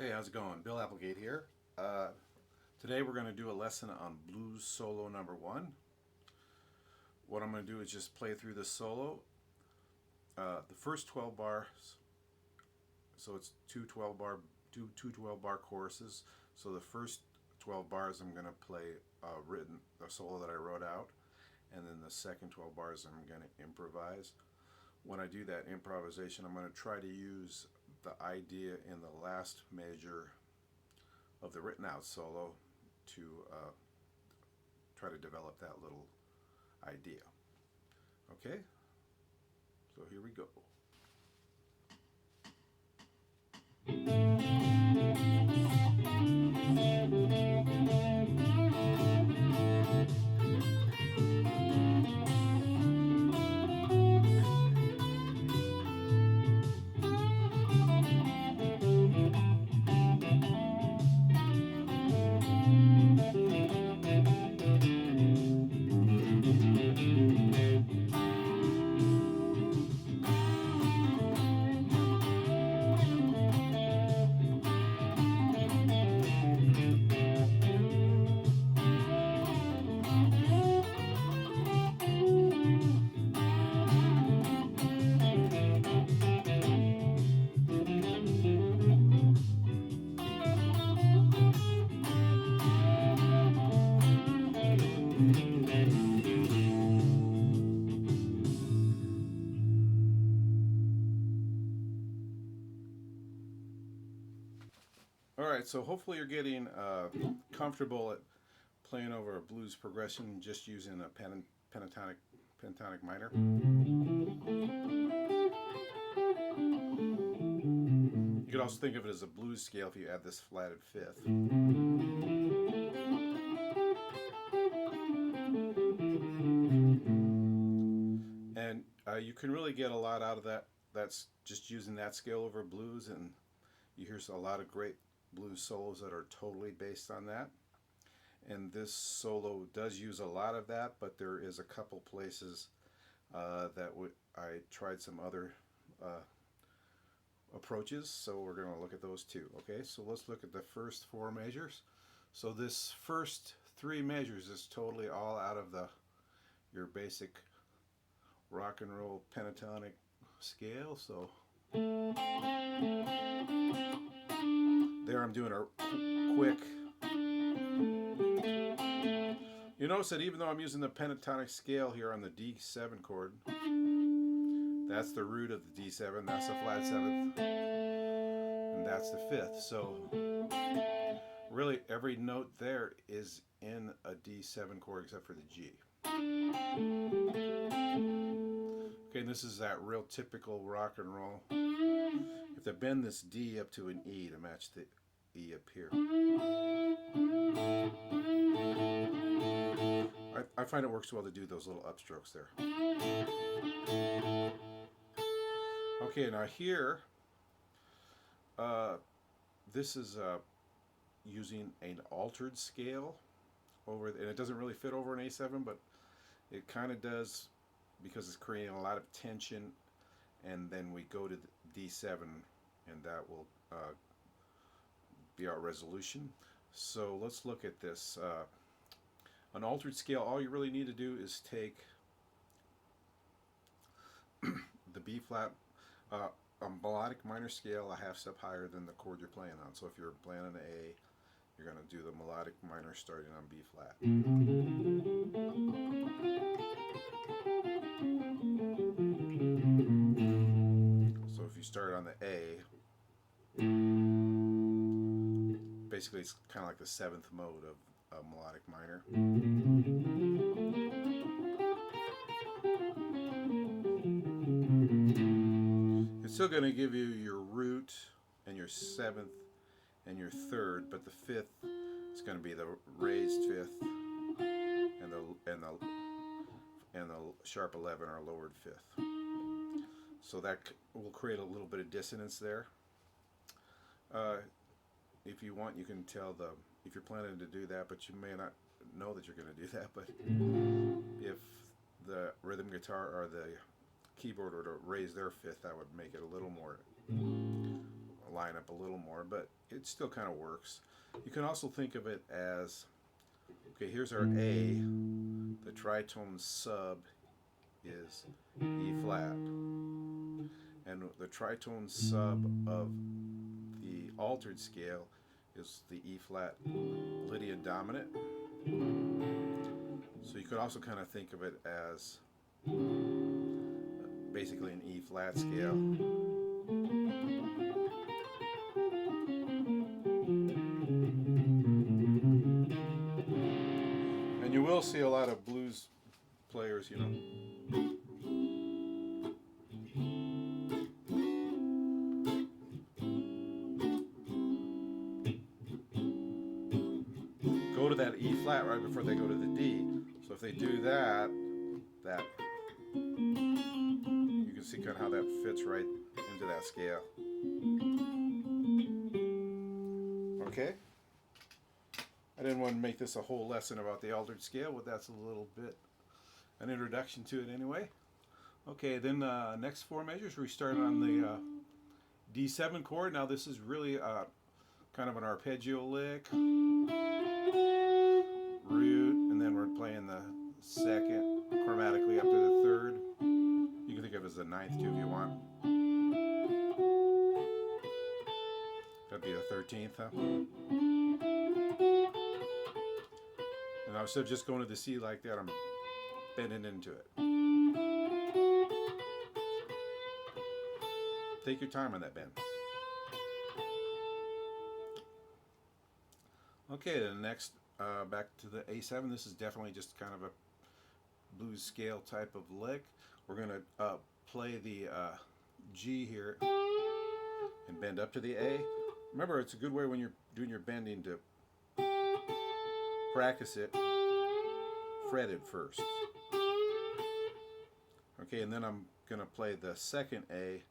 Hey, how's it going? Bill Applegate here. Today we're going to do a lesson on blues solo number one. What I'm going to do is just play through the solo. The first 12 bars, so it's two 12 bar choruses. So the first 12 bars I'm going to play the solo that I wrote out, and then the second 12 bars I'm going to improvise. When I do that improvisation, I'm going to try to use the idea in the last measure of the written out solo to try to develop that little idea. Okay, so here we go. All right, so hopefully you're getting comfortable at playing over a blues progression just using a pentatonic minor. You could also think of it as a blues scale if you add this flatted fifth. And you can really get a lot out of that. That's just using that scale over blues, and you hear a lot of great blues solos that are totally based on that. And this solo does use a lot of that, but there is a couple places I tried some other approaches, so we're going to look at those too. Okay, so let's look at the first four measures. So this first three measures is totally all out of your basic rock and roll pentatonic scale. So there I'm doing a quick. You notice that even though I'm using the pentatonic scale here on the D7 chord, that's the root of the D7, that's the flat seventh, and that's the fifth. So really every note there is in a D7 chord except for the G. Okay, and this is that real typical rock and roll. You have to bend this D up to an E to match the E up here. I find it works well to do those little upstrokes there. Okay, now here, this is using an altered scale and it doesn't really fit over an A7, but it kind of does because it's creating a lot of tension, and then we go to the D7 and that will be our resolution. So let's look at this. An altered scale, all you really need to do is take the B flat, a melodic minor scale a half step higher than the chord you're playing on. So if you're playing an A, you're going to do the melodic minor starting on B flat. So if you start on the A, basically it's kind of like the seventh mode of a melodic minor. It's still going to give you your root and your seventh and your third, but the fifth is going to be the raised fifth and the sharp 11 or lowered fifth. So that will create a little bit of dissonance there. If you want, you can tell if you're planning to do that, but you may not know that you're going to do that. But if the rhythm guitar or the keyboard were to raise their fifth, that would make it a little more line up a little more, but it still kind of works. You can also think of it as, okay, here's our A. The tritone sub is E flat. And the tritone sub of the altered scale is the E flat Lydian dominant. So you could also kind of think of it as basically an E flat scale. And you will see a lot of blues players, you know, go to that E flat right before they go to the D. So if they do that, you can see kind of how that fits right into that scale. Okay? I didn't want to make this a whole lesson about the altered scale, but that's a little bit an introduction to it anyway. Okay, then next four measures, we start on the D7 chord. Now this is really kind of an arpeggio lick, root, and then we're playing the second chromatically up to the third. You can think of it as the ninth too if you want. That'd be the 13th, huh? And now instead of just going to the C like that, I'm bending into it. Take your time on that bend. Okay, then next, back to the A7. This is definitely just kind of a blues scale type of lick. We're going to play the G here and bend up to the A. Remember, it's a good way when you're doing your bending to practice it fretted first. Okay, and then I'm going to play the second A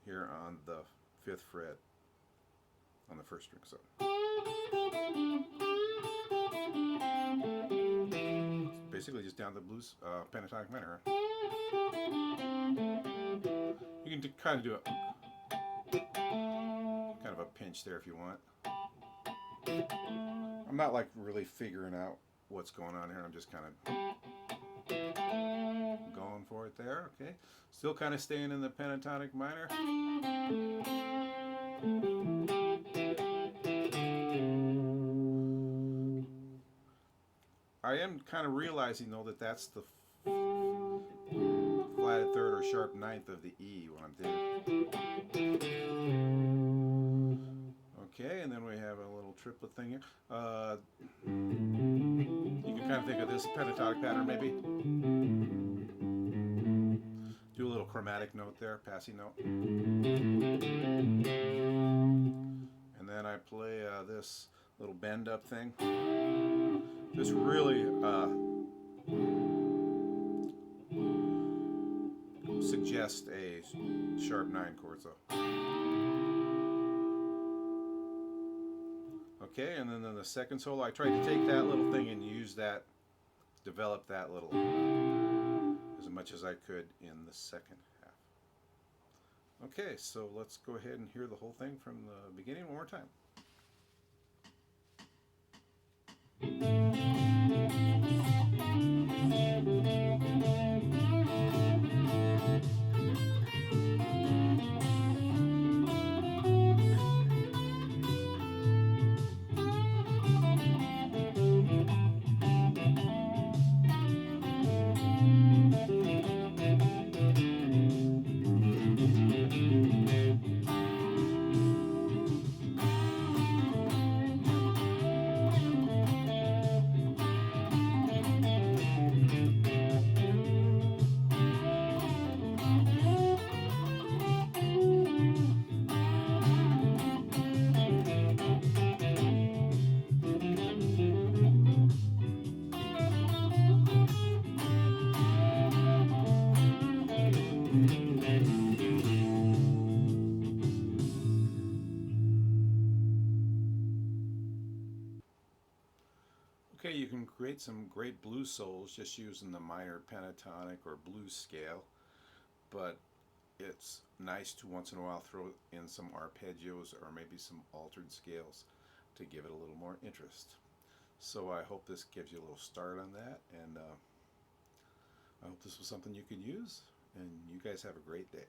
here on the 5th fret on the first string. So basically just down the blues pentatonic minor. You can kind of do a kind of a pinch there if you want. I'm not like really figuring out what's going on here. I'm just kind of going for it there. Okay, still kind of staying in the pentatonic minor. I am kind of realizing though that that's the flatted third or sharp ninth of the E when I'm doing. Okay, and then we have a little triplet thing here. You can kind of think of this pentatonic pattern maybe. Do a little chromatic note there, passing note. And then I play this little bend up thing. This really suggests a sharp 9 chord. So. Okay, and then the second solo, I tried to take that little thing and use that, develop that little as much as I could in the second half. Okay, so let's go ahead and hear the whole thing from the beginning one more time. Okay, you can create some great blues solos just using the minor pentatonic or blues scale, but it's nice to once in a while throw in some arpeggios or maybe some altered scales to give it a little more interest. So I hope this gives you a little start on that, and I hope this was something you could use, and you guys have a great day.